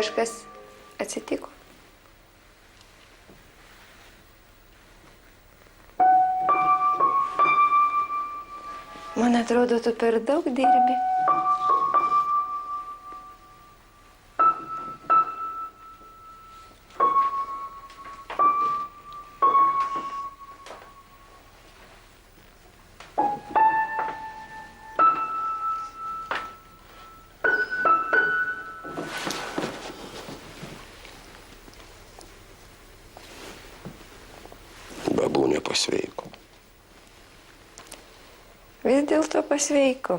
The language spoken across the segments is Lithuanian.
kažkas atsitiko. Man atrodo, tu per daug dirbi. Babūnė pasveiko. Vis dėlto pasveiko.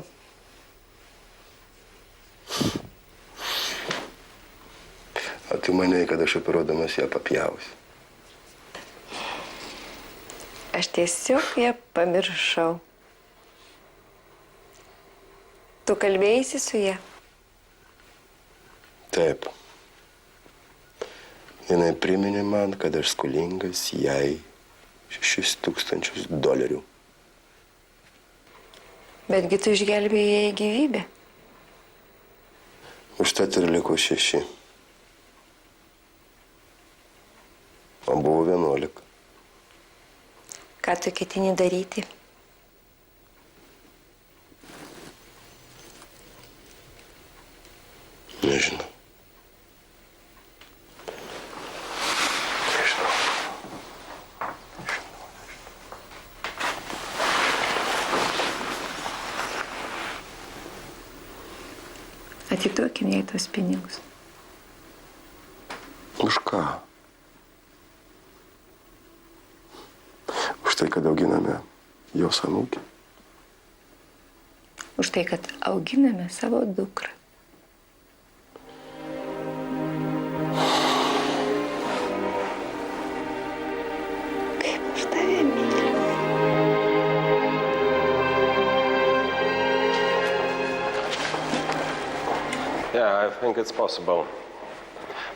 O tu manai, kad aš operuodamas ją papjausiu? Aš tiesiog ją pamiršau. Tu kalbėjaisi su ją? Taip. Jinai priminė man, kad aš skolingas jai $6,000. Betgi tu išgelbėjai jai gyvybę. Užtat ir liko 6. O buvo 11. Ką tu ketini daryti? Nežinau. Atiduokim jai tos pinigus. Už ką? Už tai, kad auginame jos anūkę. Už tai, kad auginame savo dukrą. Kaip aš tave myliu. Yeah, I think it's possible.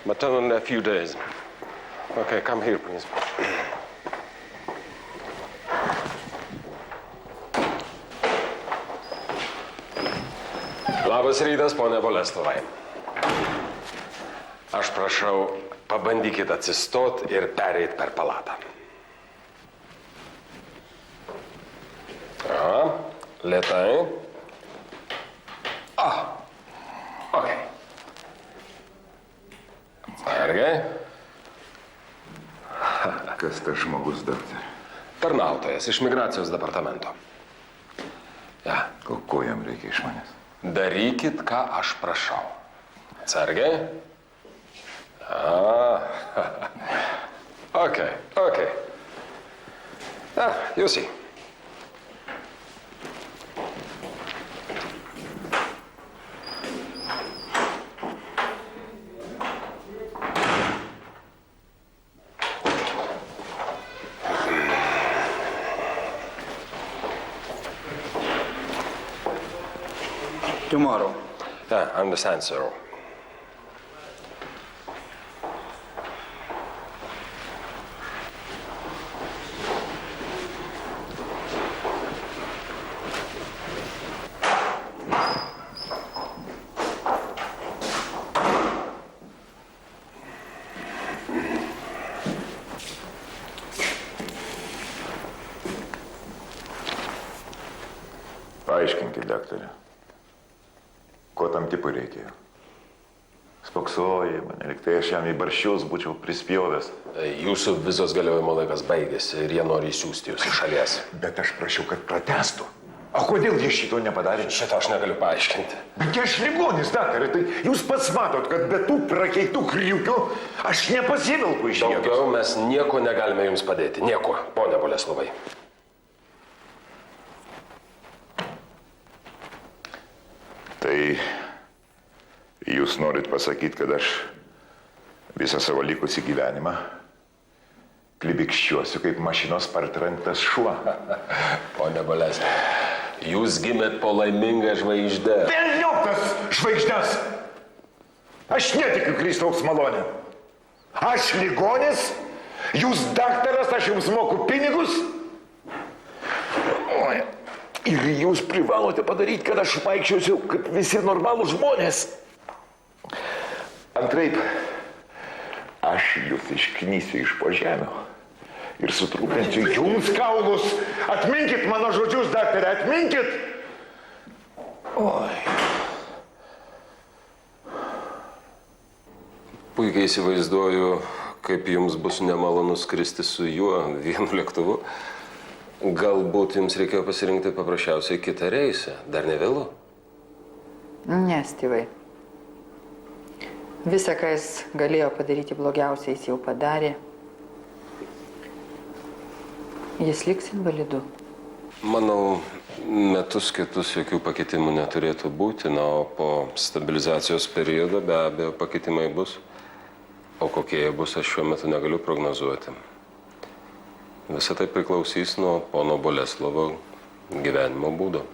But only a few days. Okay, come here, please. Labas rytas, ponia Boleslovai. Aš prašau, pabandykit atsistot ir pereit per palatą. Lėtai. Okay. Atsargiai. Kas tas žmogus, daktarė? Tarnautojas iš migracijos departamento. Ja. Ko jam reikia iš manęs? Darykit, ką aš prašau. Atsargiai. Okay. You see. Tomorrow. Yeah, I understand, sir. Paaiškinkit, daktarė. Ko tam tipui reikėjo? Spoksoja mane, lyg tai aš jam į barščius būčiau prispjovęs. Jūsų vizos galiojimo laikas baigėsi ir jie nori įsiųsti jūs iš šalies. Bet aš prašiau, kad pratęstų. O kodėl jie šito nepadarė? Šitą aš negaliu paaiškinti. Bet aš ligonis, daktarė, tai jūs pats matot, kad be tų prakeitų kriukių aš nepasivelku iš vietos. Daugiau mes nieko negalime jums padėti. Nieko, ponia Boleslovai. Tai jūs norit pasakyti, kad aš visą savo likusį gyvenimą klibikščiuosiu kaip mašinos partrenktas šuo. Pone Boleslovai, jūs gimėt po laimingą žvaigždę. Velniop tas žvaigždes! Aš netikiu Kristaus malonę. Aš ligonis, jūs daktaras, aš jums moku pinigus. Oi. Ir jūs privalote padaryti, kad aš vaikščiosiu kaip visi normalūs žmonės. Antraip, aš jūs išknysiu iš po žemio ir sutrūpinsiu jums kaulus. Atminkit mano žodžius, daktarė, atminkit! Puikiai įsivaizduoju, kaip jums bus nemalonu skristi su juo vienu lėktuvu. Galbūt jums reikėjo pasirinkti paprasčiausiai kitą reisą. Dar ne vėlu. Ne, Styvai. Visa, ką jis galėjo padaryti blogiausiai, jis jau padarė. Jis liks invalidu. Manau, metus kitus jokių pakitimų neturėtų būti, na, o po stabilizacijos periodo be abejo pakitimai bus. O kokie jie bus, aš šiuo metu negaliu prognozuoti. Visą tai priklausys nuo pono Boleslovo gyvenimo būdo.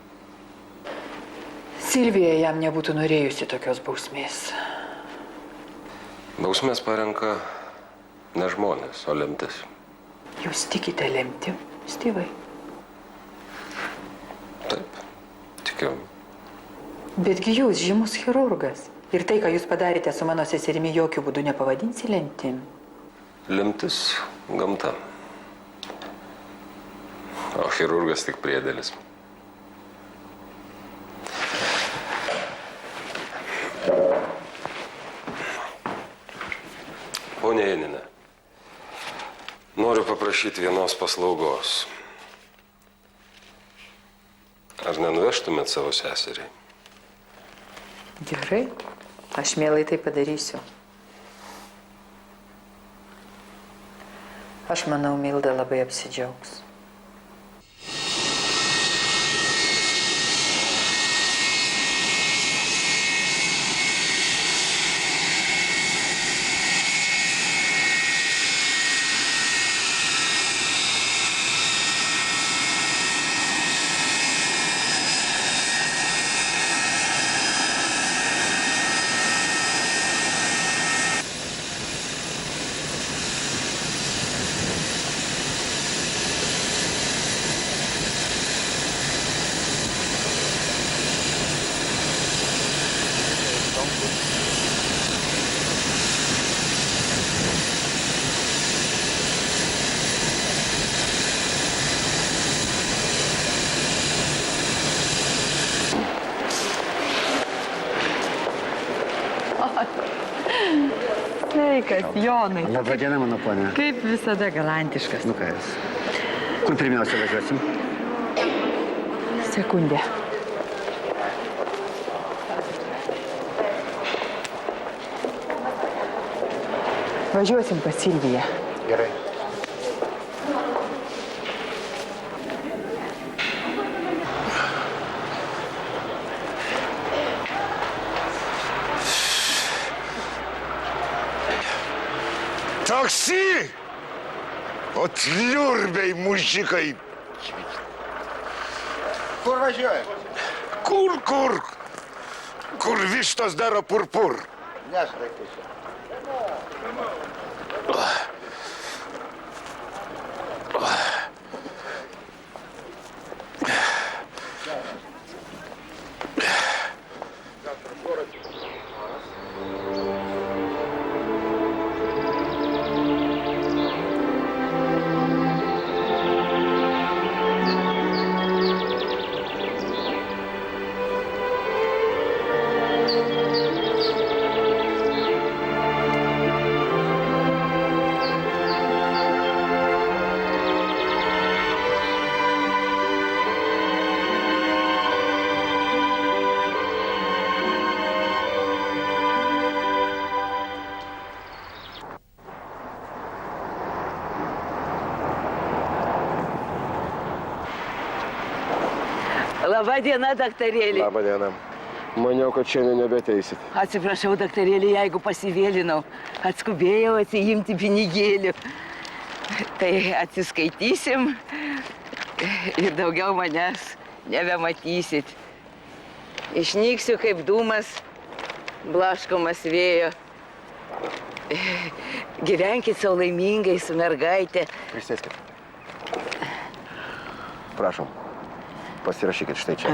Silvija jam nebūtų norėjusi tokios bausmės. Bausmės parenka ne žmonės, o lemtis. Jūs tikite lemtim, Styvai? Taip, tikiu. Betgi jūs žymus chirurgas. Ir tai, ką jūs padarėte su mano seserimi, jokių būdų nepavadinsi lemtim. Lemtis gamta. O chirurgas tik priedėlis. Ponia Janina, noriu paprašyti vienos paslaugos. Ar nenuvežtumėt savo seseriai? Gerai, aš mielai tai padarysiu. Aš manau, Milda labai apsidžiaugs. Sveikas, Jonai. Labą dieną, mano ponia. Kaip visada galantiškas. Nu ką jūs? Kur pirmiausia važiuosim? Sekundę. Važiuosim pas Silviją. Gerai. Taksi! Ot liurbiai mužikai. Kur važiuoja? Kur? Kur vištos daro purpur. Nešdaiktis. Labą dieną, daktarėlį. Labą dieną. Maniau, kad šiandien nebeteisit. Atsiprašau, daktarėlį, jeigu pasivėlinau. Atskubėjau atsiimti pinigėlių. Tai atsiskaitysim ir daugiau manęs nebematysit. Išnyksiu kaip dūmas, blaškomas vėjo. Gyvenkit sau laimingai su mergaitė. Prisėskit. Prašom. Pasirašykit štai čia.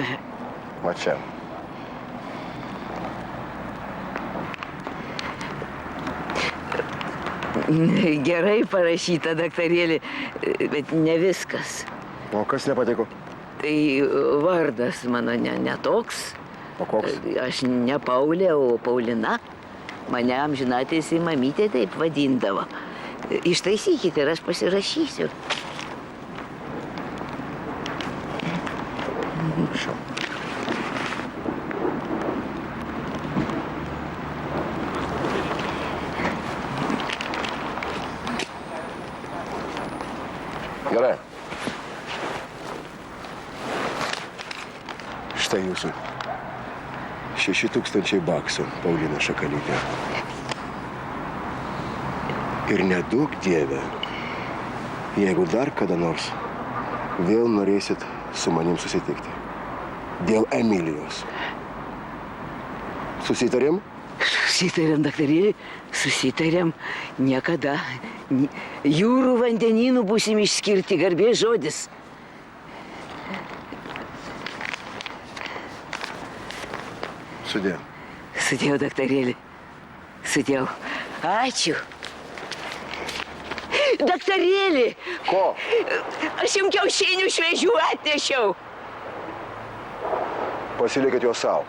Va čia. Gerai parašyta, daktarėlį, bet ne viskas. O kas nepatiko? Tai vardas mano ne toks. O koks? Aš ne Paulė, o Paulina. Mane amžinatilsį mamytė taip vadindavo. Ištaisykite ir aš pasirašysiu. Gerai. Štai jūsų. 6000 baksų, Paulina Šakalytė. Ir nedaug dieve, jeigu dar kada nors vėl norėsit su manim susitikti. Dėl Emilijos. Susitarėm? Susitarėm, daktarėlį, susitarėm. Niekada. Jūrų vandenynų būsim išskirti, garbės žodis. Sudėjau. Sudėjau, daktarėlį. Sudėjau. Ačiū. Daktarėlį! Ko? Aš jums kiaušinių šviežių atnešiau. Pasilikit juos savo.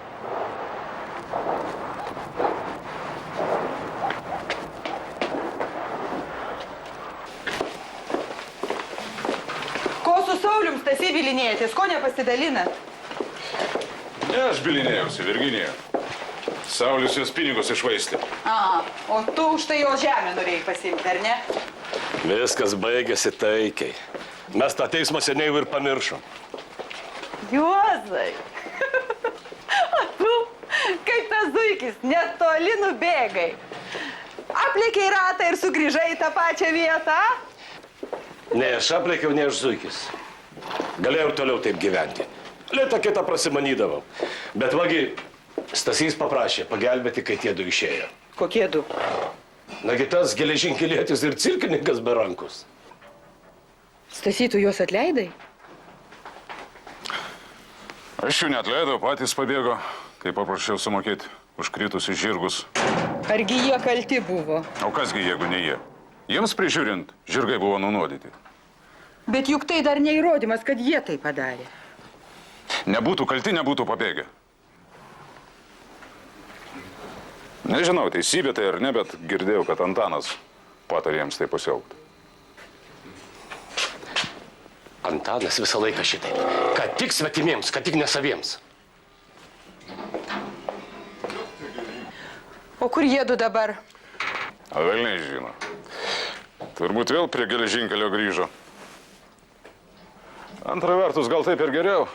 Ko su Saulium, Stasy, bilinėjatės? Ko nepasidalinat? Ne, aš bilinėjausi, Virginija. Saulius jos pinigus išvaistė. Aha, o tu už tai jo žemę norėjai pasiimti, ar ne? Viskas baigėsi taikiai. Mes tą teismą seniai ir pamiršom. Juozai! Tu, kaip tas zuikis, net toli nubėgai. Aplėkiai ratą ir sugrįžai į tą pačią vietą. Ne aš aplėkiau, ne aš zuikis. Galėjau toliau taip gyventi. Lietą kitą prasimanydavau. Bet vagi, Stasys paprašė pagelbėti, kai tie du išėjo. Kokie du? Nagi tas geležinkelietis ir cirkininkas be rankos. Stasy, tu juos atleidai? Aš jų neatleidau, patys pabėgo, kai paprašiau sumokėti užkritusius žirgus. Argi jie kalti buvo? O kasgi, jeigu ne jie? Jiems prižiūrint, žirgai buvo nunuodyti. Bet juk tai dar neįrodymas, kad jie tai padarė. Nebūtų kalti, nebūtų pabėgę. Nežinau, teisybė tai ar ne, bet girdėjau, kad Antanas patarė jiems taip pasielgti. Antanas visą laiką šitaip. Kad tik svetimiems, kad tik nesaviems. O kur jiedu dabar? O velniai žino. Turbūt vėl prie geležinkelio grįžo. Antra vertus, gal taip ir geriau.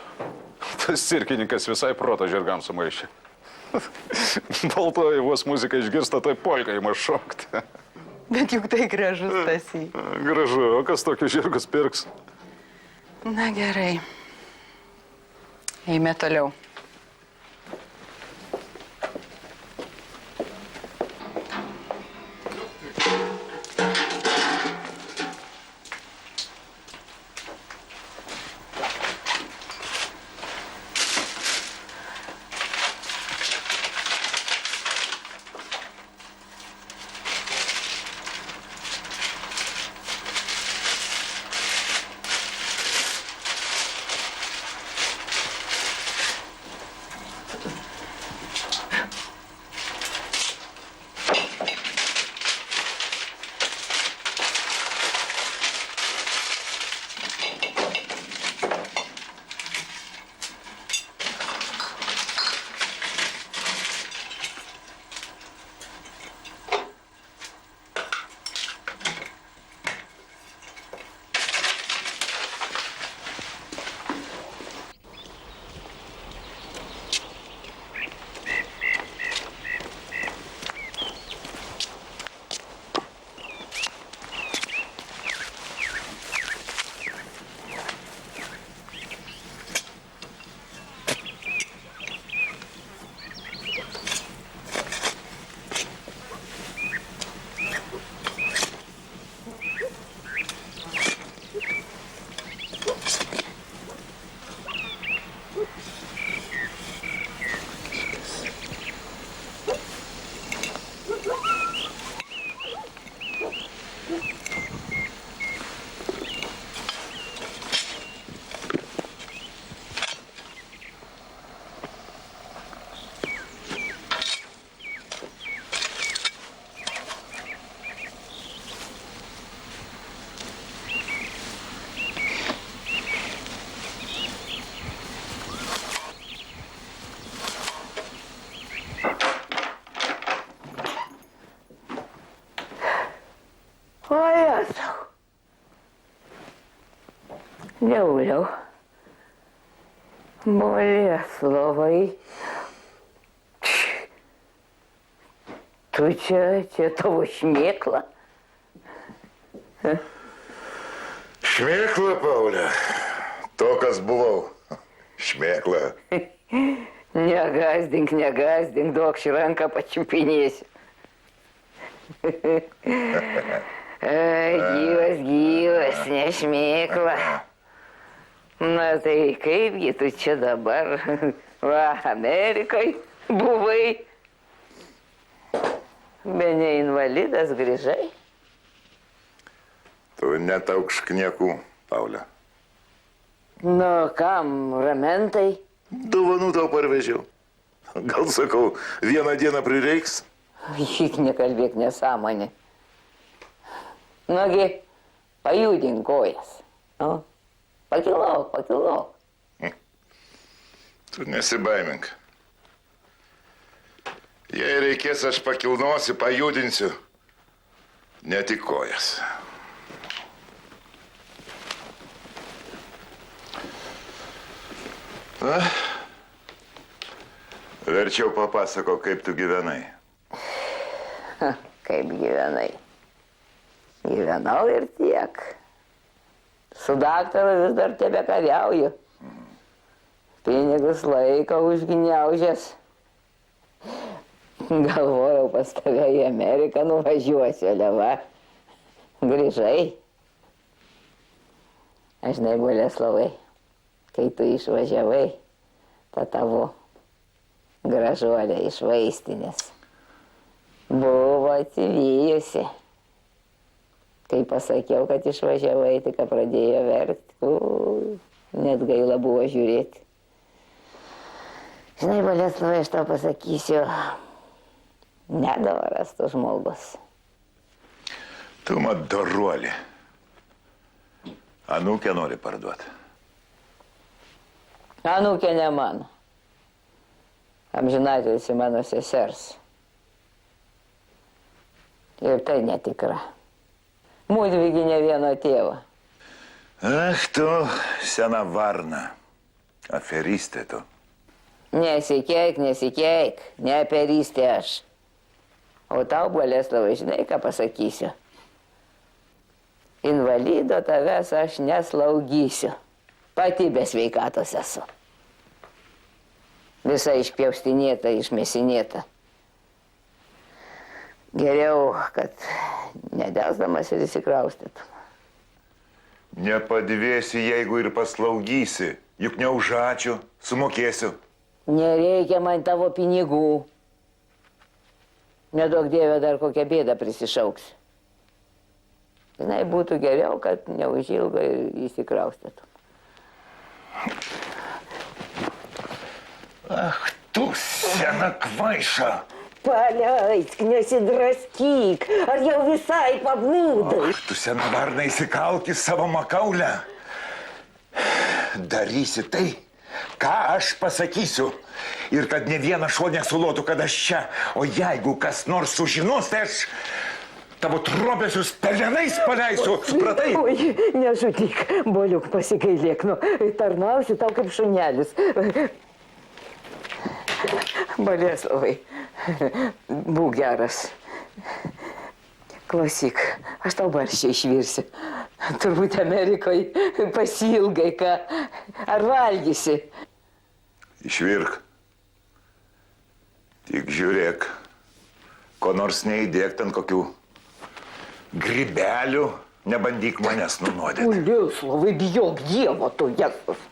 Tas cirkininkas visai protą žirgams sumaišė. Baltoji vos muziką išgirsta, tai polka ima šokti. Bet juk tai gražus, Stasy. Gražu, o kas tokius žirgus pirks? Na gerai. Eime toliau. Pauliau. Boleslovai. Tu čia tavo šmėkla? Šmėkla, Paulė. To, kas buvau. Šmėkla. Negazdink, duokš ranką pačiupinėsiu. Gyvas, nešmėkla. Na tai kaipgi tu čia dabar? Va, Amerikai buvai. Bene invalidas grįžai? Tu netaukšk niekų, Paulė. Nu, kam, ramentai? Dovanų tau parvežiau. Gal sakau, vieną dieną prireiks? Šit nekalbėk nesąmonė. Nugi, pajudink kojas. Nu, pakilok. Tu nesibaimink. Jei reikės, aš pakilnosiu, pajudinsiu. Ne tik kojas. Na, verčiau papasako, kaip tu gyvenai. Kaip gyvenai? Gyvenau ir tiek. Su daktaru vis dar tebekariauju. Pinigus laiko užgniaužęs. Galvojau, pas tave į Ameriką nuvažiuosiu, leva. Grįžai. Aš žinai, Boleslovai, kai tu išvažiavai, ta tavo gražuolė iš vaistinės buvo atsivijusi. Kai pasakiau, kad išvažiavai, tik pradėjo verkti. Net gaila buvo žiūrėti. Žinai, Boleslovai, aš tau pasakysiu, nedoras tu žmogus. Tu mat doruolį. Anūkę nori parduoti. Anūkė ne mano. Amžinatilsį mano sesers. Ir tai netikra. Mūdvigi ne vieno tėvo. Ach, tu sena varna. Aferistė tu. Nesikeik, ne aferistė aš. O tau, Boleslovai, žinai, ką pasakysiu? Invalido tavęs aš neslaugysiu. Pati be sveikatos esu. Visa išpjaustinėta, išmesinėta. Geriau, kad nedelsdamas ir įsikraustytum. Nepadvėsi, jeigu ir paslaugysi. Juk ne už ačiū, sumokėsiu. Nereikia man tavo pinigų. Neduok Dieve, dar kokią bėdą prisišauksiu. Žinai, būtų geriau, kad neužilgo įsikraustytum. Ach, tu sena kvaiša. Paleisk, nesidraskyk. Ar jau visai pablūdai? Ach, tu sena varna, įsikalk į savo makaulę. Darysi tai, ką aš pasakysiu. Ir kad ne vienas šuo nesulotų, kad aš čia. O jeigu kas nors sužinos, tai aš tavo trobesius pelenais paleisiu. Supratai? Oi, nežudyk, Boliuk, pasigailėk, nu, tarnausiu tau kaip šunelis. Boleslovai, būk geras. Klausyk, aš tau barščiai išvirsiu. Turbūt Amerikoje pasilgai, ką. Ar valgysi? Išvirk. Tik žiūrėk, ko nors neįdėk ten kokių grybelių, nebandyk manęs nunuodyti. Boleslovai, bijok Dievo, tu Jėzus.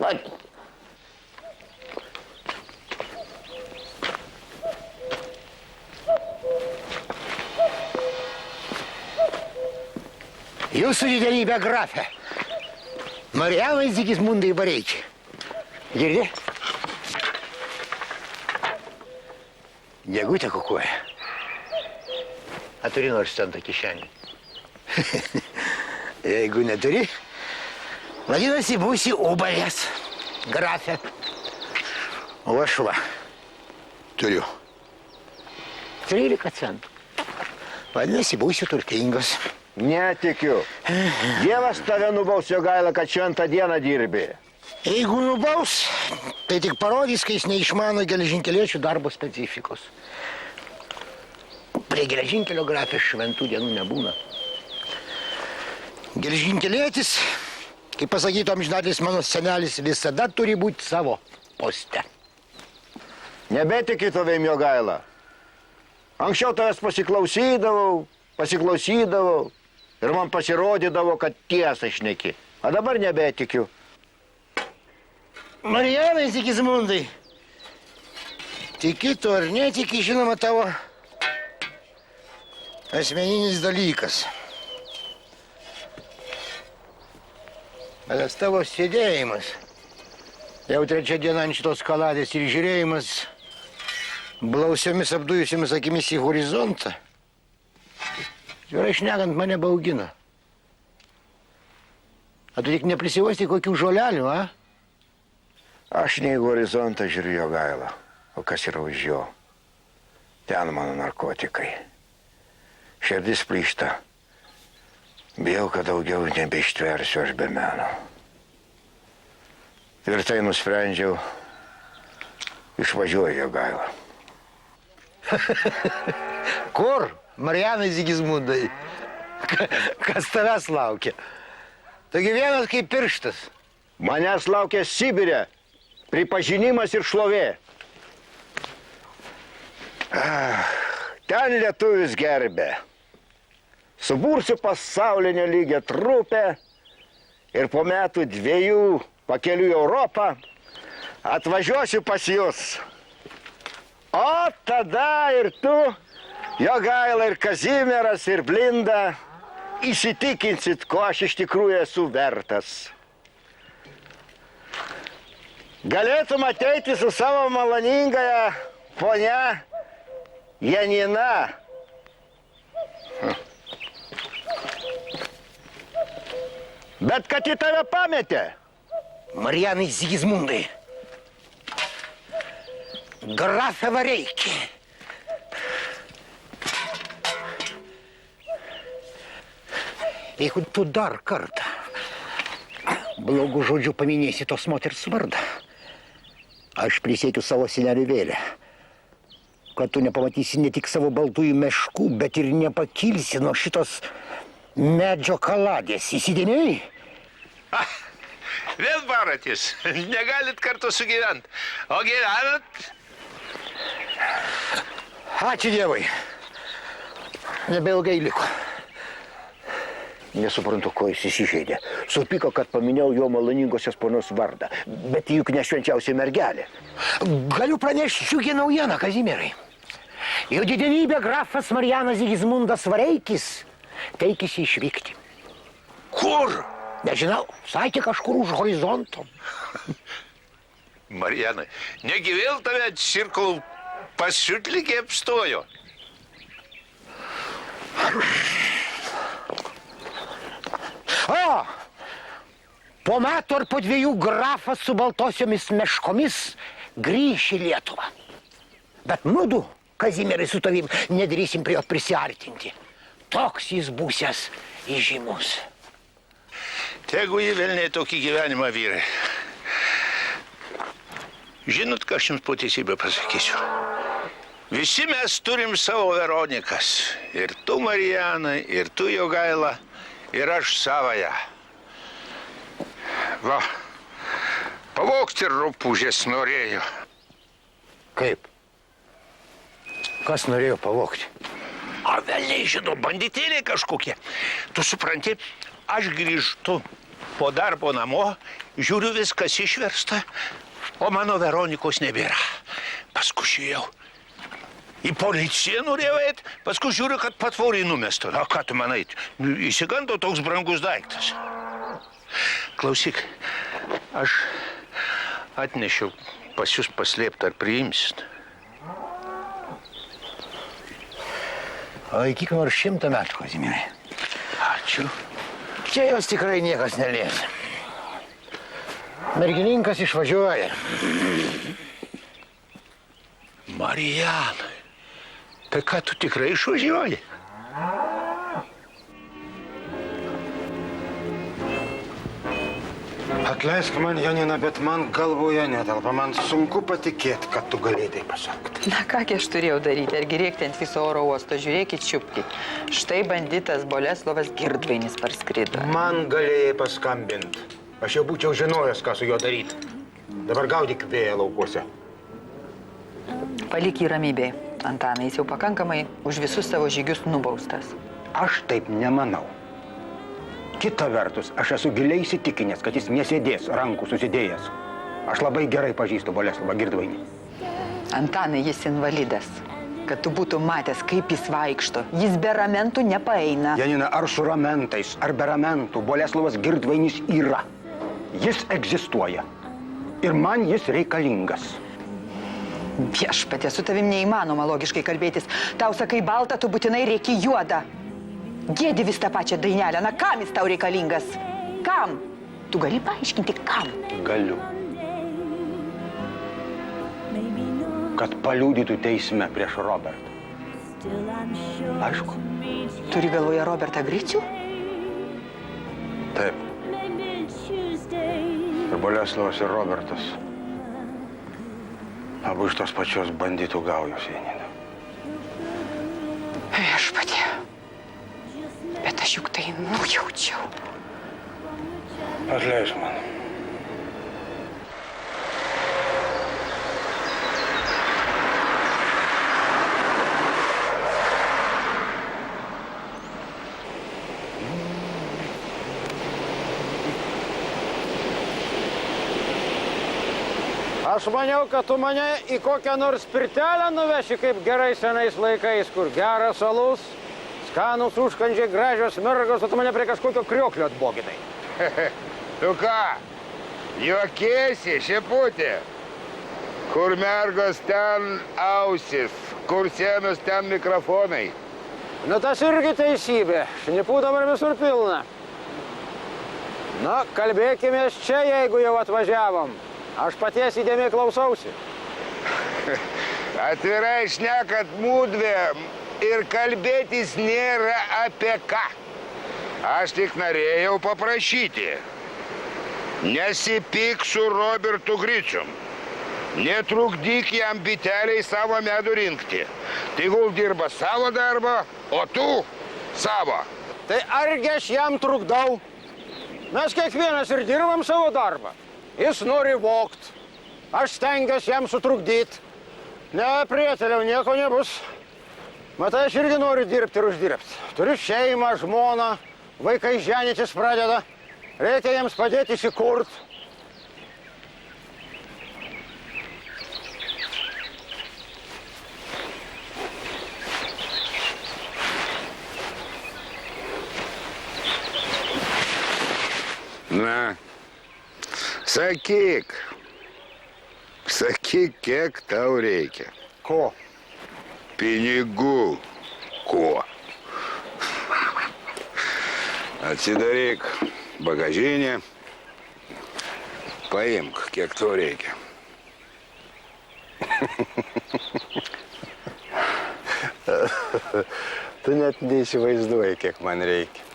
Jūsų didelybė grafė. Marijanas Sigismundai Bareičiai. Girdi? Gegutė kukuoja. A turi nors centą kišenį? Jeigu neturi, vadinasi, būsi ubalės, grafė. O aš va, turiu 13 centų. Vadinasi, būsiu turtingas. Netikiu. Dievas tave nubaus, Jogaila, kad šventą dieną dirbi. Jeigu nubaus, tai tik parodys, kai jis neišmano geležinkeliečių darbo specifikos. Prie geležinkelio grafės šventų dienų nebūna. Geležinkelietis, kaip pasakytų amžinatilsį mano senelis, visada turi būti savo poste. Nebetiki tavim, Jogaila. Anksčiau tavęs pasiklausydavau ir man pasirodydavo, kad tiesą šneki. O dabar nebetikiu. Marijanai Sigismundai, tiki tu ar netiki, žinoma, tavo asmeninis dalykas. Bet tas tavo sėdėjimas, jau trečią dieną ant šitos kaladės ir žiūrėjimas blausiomis apdujusiamis akimis į horizontą, gerai šnekant, mane baugina. O tu tik neprisiuosti kokių žolelių, a? Aš ne į horizontą žiūriu, Jogaila, o kas yra už jo. Ten mano narkotikai. Širdis plyšta. Bijau, kad daugiau nebeištversiu aš be meno. Tvirtai nusprendžiau, išvažiuoju, Jogaila. Kur, Marijanai Sigismundai? Kas tavęs laukia? Taigi vienas kaip pirštas. Manęs laukia Sibire. Pripažinimas ir šlovė. Ten lietuvius gerbė. Subursiu pasaulinio lygio trupę ir po metų 2 pakeliu į Europą atvažiuosiu pas jūs. O tada ir tu, Jogaila, ir Kazimieras, ir Blinda įsitikinsit, ko aš iš tikrųjų esu vertas. Galėtum ateiti su savo maloningąja ponia Janina. Bet kad į tave pametė. Marijanai Sigismundai, grafe Vareiki. Jeigu tu dar kartą blogų žodžių paminėsi tos moters vardą, aš prisiekiu savo senelių vėlę, kad tu nepamatysi ne tik savo baltųjų meškų, bet ir nepakilsi nuo šitos medžio kaladės. Įsidėmėjai? Vėl baratės. Negalit kartu sugyvent. O gyvenat? Ačiū Dievui. Nebeilgai liko. Nesuprantu, ko jis įsižeidė. Supyko, kad paminėjau jo maloningosios ponios vardą. Bet juk nešvenčiausia mergelė. Galiu pranešti džiugią naujieną, Kazimierai. Jo didenybė grafas Marijanas Sigismundas Vareikis teikėsi išvykti. Kur? Nežinau, sakė kažkur už horizonto. Marijanai, negi vėl tave cirklų pasiutlikė apstojo? O! Po metų ar po 2 grafas su baltosiomis meškomis grįš į Lietuvą. Bet mudu, Kazimierai, su tavim nedrįsim prie jo prisiartinti. Toks jis būsias įžymus. Tegu jį velniai tokį gyvenimą, vyrai. Žinot, ką aš jums po teisybę pasakysiu? Visi mes turim savo Veronikas. Ir tu, Marijanai, ir tu, Jogaila, ir aš savąją. Va, pavogti rupūžės norėjo. Kaip? Kas norėjo pavogti? A, velniai žino, banditėliai kažkokie. Tu supranti, aš grįžtu po darbo namo, žiūriu, viskas išversta, o mano Veronikos nebėra. Paskui išėjau. Į policiją norėjau eiti, paskui žiūriu, kad patvorį numesta. O ką tu manai? Įsigando toks brangus daiktas. Klausyk, aš atnešiau pas jūs paslėptą, ar priimsit? Laikyk nors 100 metų, Kazimierai. Ačiū. Čia jos tikrai niekas nelies. Mergininkas išvažiuoja. Marijanai, tai ką tu tikrai išvažiuoji? Atleisk man, Janina, bet man galvoje netelpa. Man sunku patikėti, kad tu galėjai tai pasakyti. Na kągi aš turėjau daryti, argi rėkti ant viso oro uosto, žiūrėkit, čiupkit. Štai banditas Boleslovas Girdvainis parskrido. Man galėjai paskambinti. Aš jau būčiau žinojęs, ką su juo daryti. Dabar gaudyk vėją laukuose. Palik jį ramybėj, Antanai, jis jau pakankamai už visus savo žygius nubaustas. Aš taip nemanau. Kita vertus, aš esu giliai įsitikinęs, kad jis nesėdės rankų susidėjęs. Aš labai gerai pažįstu Boleslovą Girdvainį. Antanai, jis invalidas. Kad tu būtum matęs, kaip jis vaikšto. Jis be ramentų nepaeina. Janina, ar su ramentais, ar be ramentų Boleslovas Girdvainis yra. Jis egzistuoja. Ir man jis reikalingas. Viešpatie, su tavim neįmanoma logiškai kalbėtis. Tau sakai baltą, tu būtinai reikia juodą. Gėdi vis tą pačią dainelę. Na, kam jis tau reikalingas? Kam? Tu gali paaiškinti, kam? Galiu. Kad paliudytų teisme prieš Robertą. Aišku. Turi galvoje Robertą Gricių? Taip. Ir Boleslovas, ir Robertas. Abu iš tos pačios banditų gaujos, Janina. Viešpatie. Bet aš juk tai nujaučiau. Atleisk man. Aš maniau, kad tu mane į kokią nors pirtelę nuveši, kaip gerai senais laikais, kur geras alus, skanus užkandžiai, gražios mergos, o tu mane prie kažkokio krioklio atboginai. Tu ką? Juokiesi, šeputė? Kur mergos, ten ausis, kur sienos, ten mikrofonai. Nu, tas irgi teisybė. Šnipų dabar visur pilna. Na, kalbėkimės čia, jeigu jau atvažiavom. Aš paties įdėmiai klausausi. Atvirai šnekat mūdvėm ir kalbėtis nėra apie ką. Aš tik norėjau paprašyti. Nesipyk su Robertu Gricium. Netrukdyk jam biteliai savo medų rinkti. Tegul dirba savo darbą, o tu savo. Tai argi aš jam trukdau? Mes kiekvienas ir dirbam savo darbą. Jis nori vogt. Aš stengiuosi jam sutrukdyti. Ne, prieteliau, nieko nebus. Matai, aš irgi noriu dirbti ir uždirbti. Turiu šeimą, žmoną, vaikai ženytis pradeda. Reikia jiems padėti įsikurt. Na, sakyk, kiek tau reikia. Ko? Pinigų. Ko? Atsidaryk bagažinę, paimk, kiek tau reikia. Tu net neįsivaizduoji, kiek man reikia.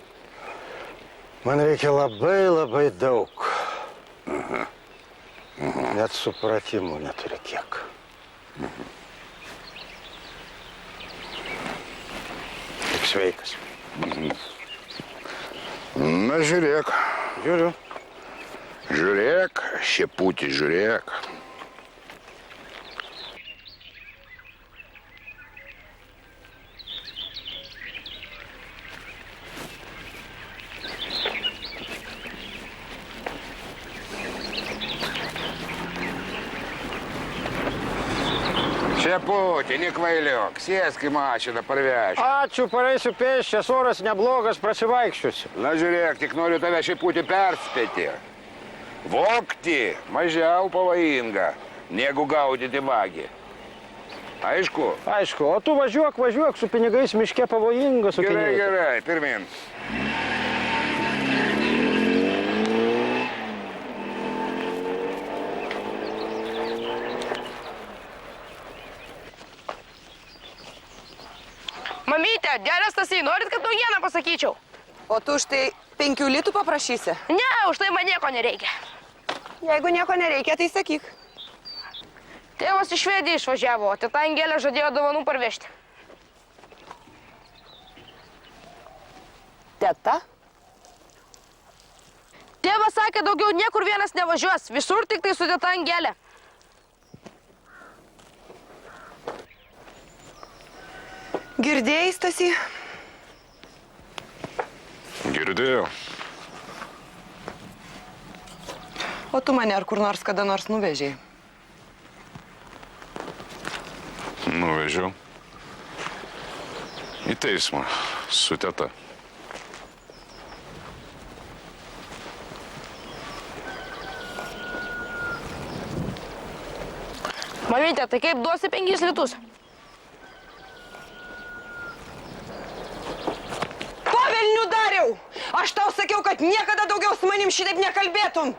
Man reikia labai daug. Net supratimų neturi kiek. Tik sveikas. Na, žiūrėk. Žiūriu. Žiūrėk, šeputį, žiūrėk. Šeputį, nekvailiok, sėsk į mašiną, parvešiu. Ačiū, pareisiu pėsčias, oras neblogas, prasivaikščiosiu. Na, žiūrėk, tik noriu tave šeputį perspėti. Vogti mažiau pavojinga, negu gaudyti vagį. Aišku? Aišku, o tu važiuok, su pinigais miške pavojinga sukinėti. Gerai, pirmin. Mamytė, geras Stasy, norit, kad naujieną pasakyčiau? O tu už tai 5 litų paprašysi? Ne, už tai man nieko nereikia. Jeigu nieko nereikia, tai sakyk. Tėvas iš Švediją išvažiavo, o teta Angelė žadėjo dovanų parvežti. Teta? Tėvas sakė, daugiau niekur vienas nevažiuos, visur tik tai su teta Angelė. Girdėjai, Stasy? Girdėjau. O tu mane ar kur nors kada nors nuvežėjai? Nuvežiau. Į teismą su teta. Mamytė, tai kaip duosi 5 litus? Ko velnių dariau? Aš tau sakiau, kad niekada daugiau su manim šitaip nekalbėtum.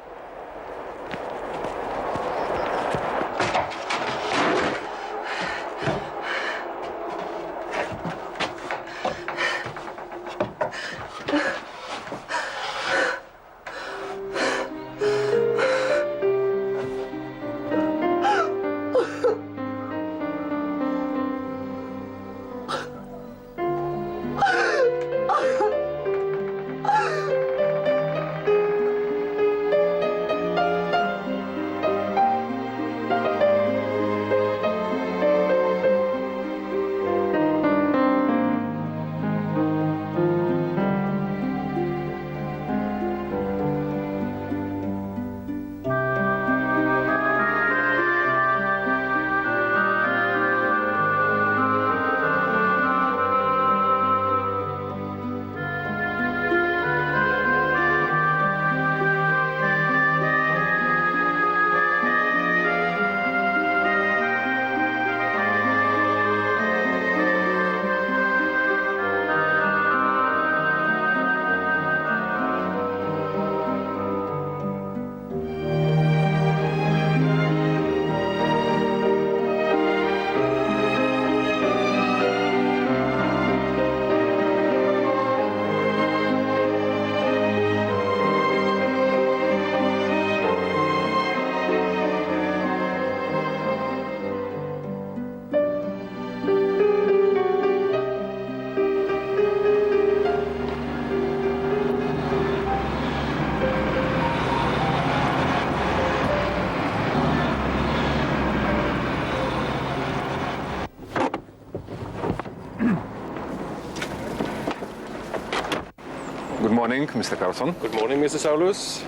Good morning, Mr. Carlson. Good morning, Mrs. Saulus.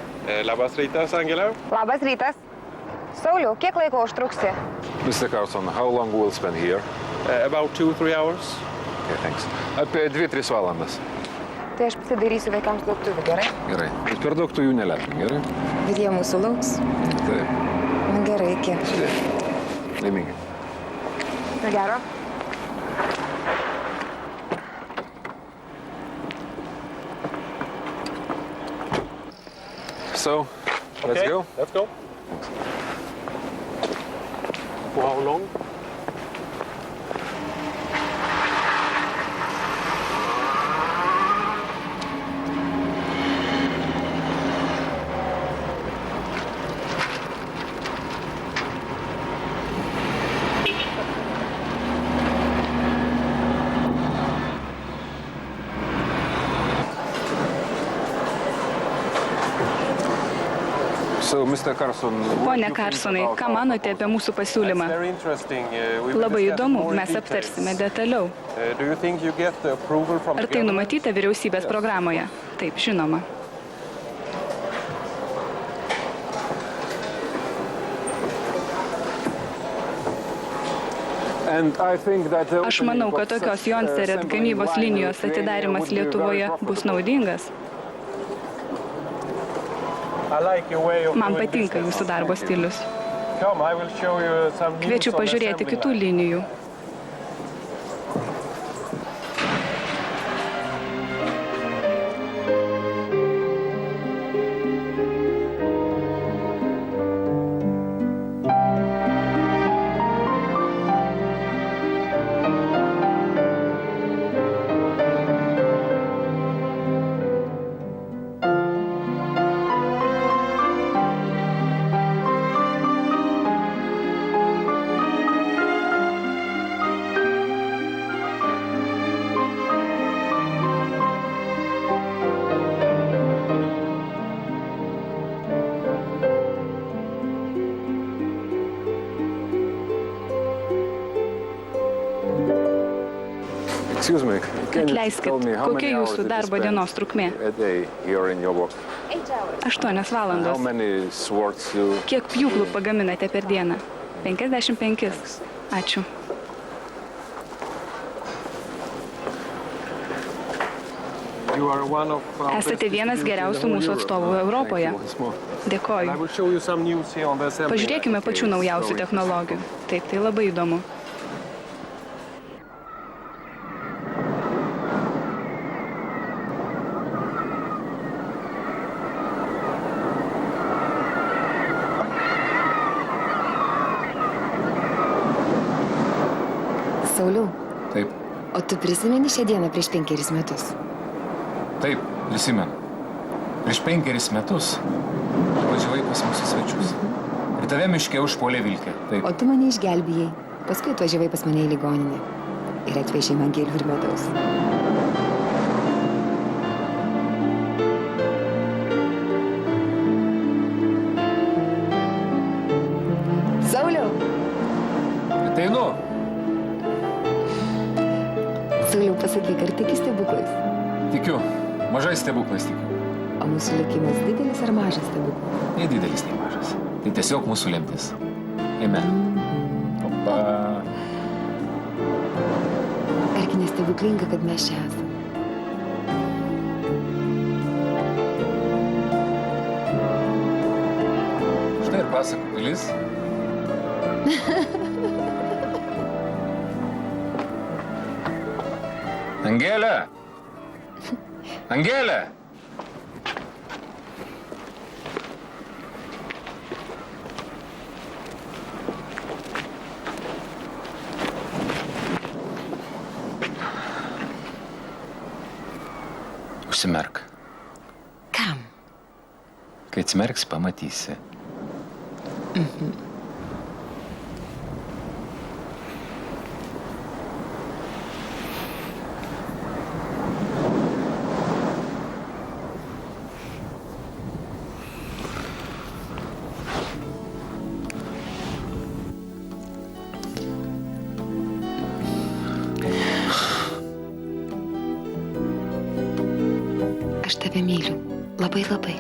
Labas rytas, Angela. Labas rytas. Sauliau, kiek laiko užtruksi? Mr. Carlson, how long we'll spend here? About 2-3 hours. Okay, thanks. Apie 2-3 valandas. Tai aš pasidarysiu vaikams lauktuvių, gerai? Gerai. Bet per daug tu jų nelepim, gerai? Bet jie mūsų lauks. Taip. Na gerai, iki. Sudėk. Laimingai. Na gero. So, let's go. Let's go. For how long? So, Mr. Carlson, Pone Karsonai, ką manote apie mūsų pasiūlymą? Labai įdomu, mes aptarsime detaliau. Ar tai numatyta vyriausybės programoje? Taip, žinoma. Aš manau, kad tokios Jonsteret gamybos linijos atidarimas Lietuvoje bus naudingas. Man patinka jūsų darbo stilius. Kviečiu pažiūrėti kitų linijų. Atleiskit, kokia jūsų darbo dienos trukmė? 8 valandos. Kiek pjūklų pagaminate per dieną? 55. Ačiū. Esate vienas geriausių mūsų atstovų Europoje. Dėkoju. Pažiūrėkime pačių naujausių technologijų. Taip, tai labai įdomu. Sauliau. Taip. O tu prisimeni šią dieną prieš 5 metus? Taip, prisimenu. Prieš 5 metus važiavai pas mūsų svečius. Ir tave miške užpuolė vilkė. Taip. O tu mane išgelbėjai. Paskui atvažiavai pas mane į ligoninę. Ir atvežė man gėlių ir medaus. Sauliau. Ateinu. Sauliau, pasakyk, ar tiki stebuklais? Tikiu. Mažai stebuklais tikiu. O mūsų likimas didelis ar mažas stebuklas? Nei didelis, nei mažas. Tai tiesiog mūsų lemtis. Eime. Opa. Argi nestebuklinga, kad mes čia esame? Štai ir pasakų pilis. Angelė! Angelė! Užsimerk. Kam? Kai atsimerksi, pamatysi. Aš tave myliu. Labai, labai.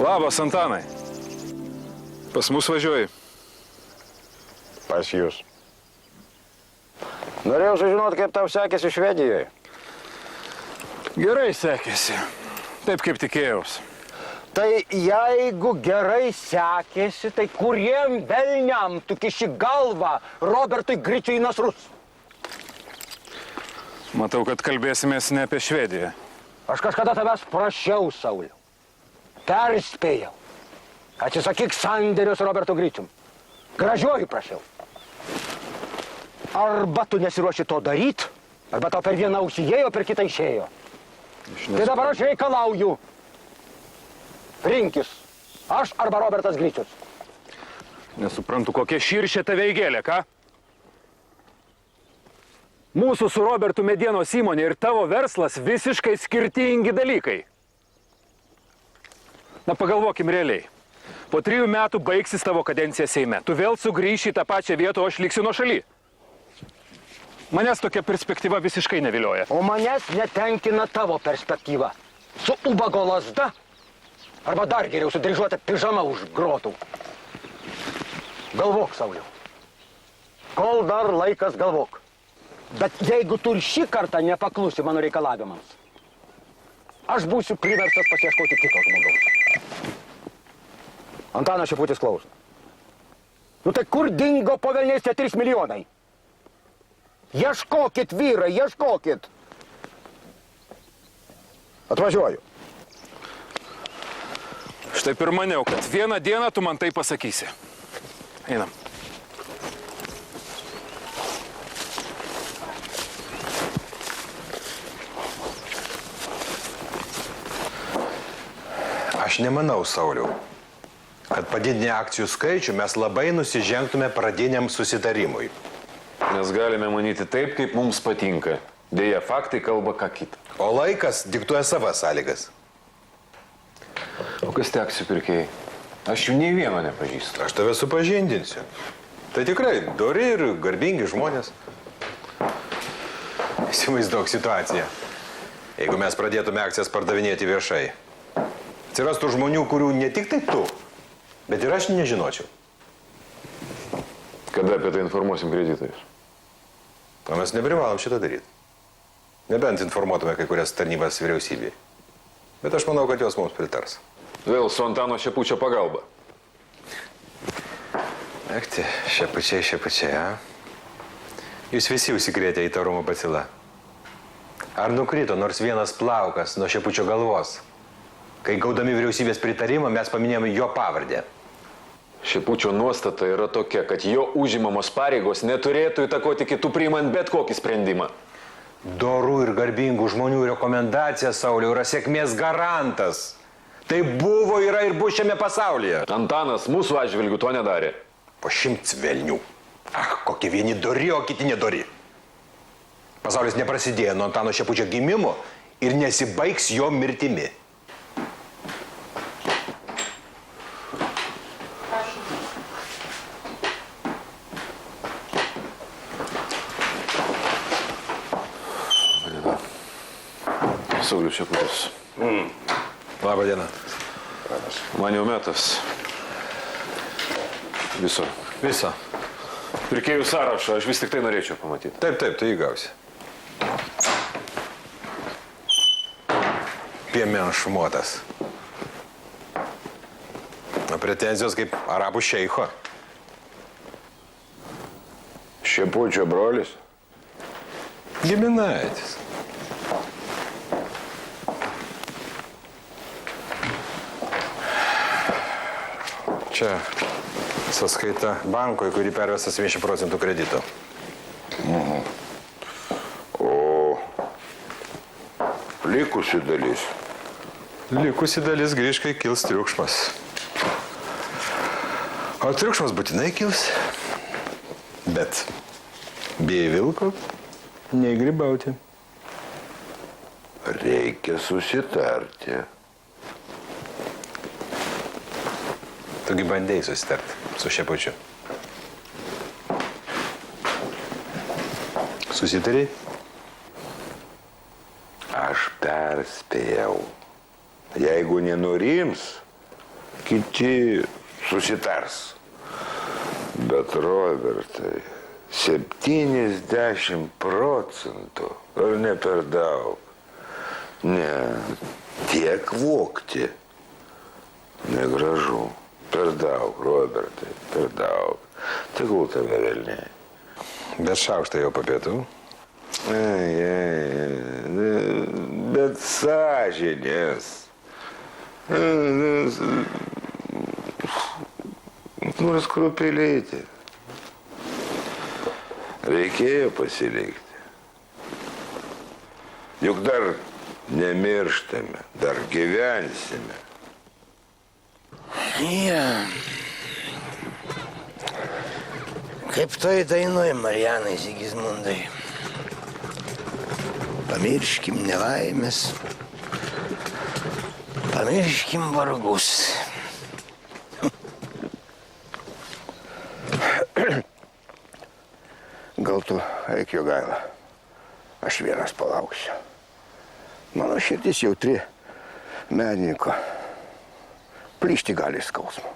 Labas, Antanai. Pas mus važiuoji. Pas jūs. Norėjau sužinoti, kaip tau sekėsi Švedijoje. Gerai sekėsi. Taip, kaip tikėjausi. Tai jeigu gerai sekėsi, tai kuriem velniam tu kiši galvą Robertui Gričiui į nasrus? Matau, kad kalbėsimės ne apie Švediją. Aš kažkada tavęs prašiau, Sauliau. Perspėjau. Atsisakyk sandėrio su Robertu Gričium. Gražiuoju prašiau. Arba tu nesiruoši to daryt, arba tau per vieną ausį per kitą išėjo. Tai dabar aš reikalauju. Rinkis. Aš arba Robertas Gričius. Nesuprantu, kokia širšė tave įgėlė, ką? Mūsų su Robertu medienos įmonė ir tavo verslas visiškai skirtingi dalykai. Na, pagalvokim realiai. Po 3 metų baigsis tavo kadencija Seime. Tu vėl sugrįši į tą pačią vietą, o aš liksiu nuošaly. Manęs tokia perspektyva visiškai nevilioja. O manęs netenkina tavo perspektyva. Su ubago lazda arba dar geriau su dryžuota pižama už grotų. Galvok, Sauliau. Kol dar laikas galvok. Bet jeigu tu ir šį kartą nepaklusi mano reikalavimams, aš būsiu priverstas pasieškoti kito žmogaus. Antanas Šiputis klauso. Nu tai kur dingo po velniais tie 3 milijonai? Ieškokit, vyrai, ieškokit. Atvažiuoju. Štai ir maniau, kad vieną dieną tu man tai pasakysi. Einam. Aš nemanau, Sauliau, kad padidinę akcijų skaičių mes labai nusižengtume pradiniam susitarimui. Mes galime manyti taip, kaip mums patinka. Deja, faktai kalba ką kitą. O laikas diktuoja savas sąlygas. O kas tie akcijų pirkėjai? Aš jų nei vieno nepažįstu. Aš tave supažindinsiu. Tai tikrai dori ir garbingi žmonės. Įsivaizduok situaciją. Jeigu mes pradėtume akcijas pardavinėti viešai, atsirastų žmonių, kurių ne tik tai tu, bet ir aš nežinočiau. Kada apie tai informuosim kreditorius? O mes neprivalom šitą daryti. Nebent informuotume kai kurias tarnybas vyriausybėje. Bet aš manau, kad jos mums pritars. Vėl su Antano Šepučio pagalba. Ekti, šepučiai, a? Jūs visi užsikrėtė įtarumo bacilą. Ar nukrito nors vienas plaukas nuo Šepučio galvos? Kai gaudami vyriausybės pritarimą, mes paminėjome jo pavardę. Šepučio nuostata yra tokia, kad jo užimamos pareigos neturėtų įtakoti kitų priimant bet kokį sprendimą. Dorų ir garbingų žmonių rekomendacija, Sauliau, yra sėkmės garantas. Tai buvo, yra ir bus šiame pasaulyje. Antanas mūsų atžvilgių to nedarė. Po 100 velnių. Kokie vieni dori, o kiti nedori. Pasaulis neprasidėjo nuo Antano Šepučio gimimo ir nesibaigs jo mirtimi. Saulius Šeputis. Labą dieną. Man jau metas. Viso. Pirkėjų sąrašą aš vis tik tai norėčiau pamatyti. Taip, tai įgausi. Piemenšmotas. O pretenzijos kaip arabų šeicho. Šepučio brolis? Giminaitis. Čia sąskaita bankui, kurį pervestas 70% kredito. O likusi dalis? Likusi dalis grįž, kai kils triukšmas. O triukšmas būtinai kils. Bet bijai vilko, nei grybauti. Reikia susitarti. Tugi bandėjai susitarti su Šepučiu. Susitarei? Aš perspėjau. Jeigu nenurims, kiti susitars. Bet, Robertai, 70% ar ne per daug? Ne, tiek vokti. Negražu. Per daug, Robertai, per daug. Tegul tave velniai. Bet šaukštą jau po pietų. Bet sąžinės. Nors krupelėti. Reikėjo pasilikti. Juk dar nemirštame, dar gyvensime. Kaip toj dainoj, Marijanai Sigismundai. Pamirškim nelaimės, pamirškim vargus. Gal tu eik, Jogaila, aš vienas palauksiu. Mano širdis jautri menininko. Plyšti gali skausmo.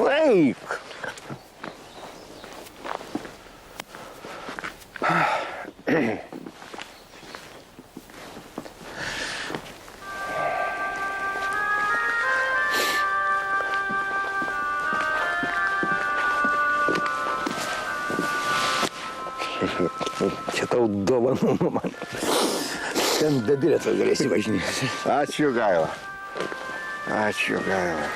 Eik! Čia tau dovanų, man. Ten be bilieto galėsi važinėti. Ačiū, Gaila. Ačiū, Gaila.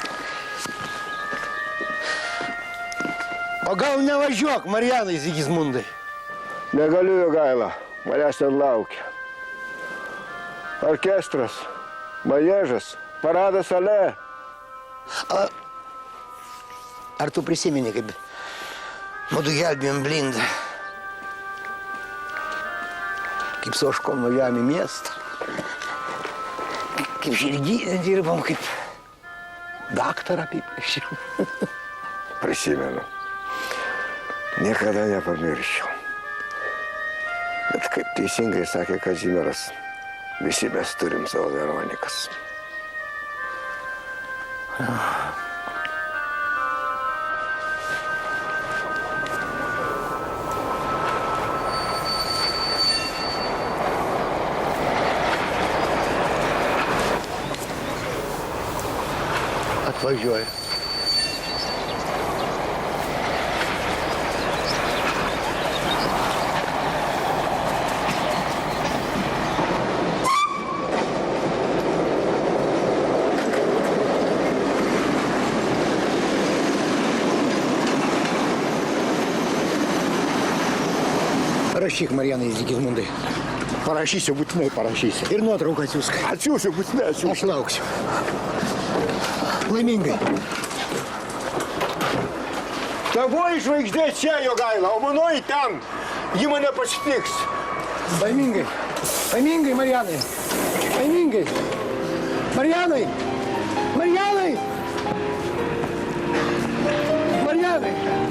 O gal nevažiuok, Marijanai Sigismundai? Negaliu, Jogaila. Manęs ten laukia. Orkestras, maniežas, paradas ale. Ar tu prisimeni, kaip mudu gelbėjom blindą? Kaip su ožkom važiavom į miestą? Kaip žirgyne dirbom, kaip daktarą apiplėšiau. Prisimenu. Niekada nepamirščiau. Bet kaip teisingai sakė Kazimieras, visi mes turim savo Veronikas. Atvažiuoja. Parašyk Marijanai Zigizmundai. Parašysiu, būtinai parašysiu. Ir nuotrauką atsiųsk. Atsiųsiu, būtinai atsiųsiu. Aš lauksiu. Laimingai. Tavoji žvaigždė čia, Jogaila, o manoji ten. Ji mane pasitiks. Laimingai. Laimingai, Marijanai. Laimingai. Marijanai. Marijanai. Marijanai.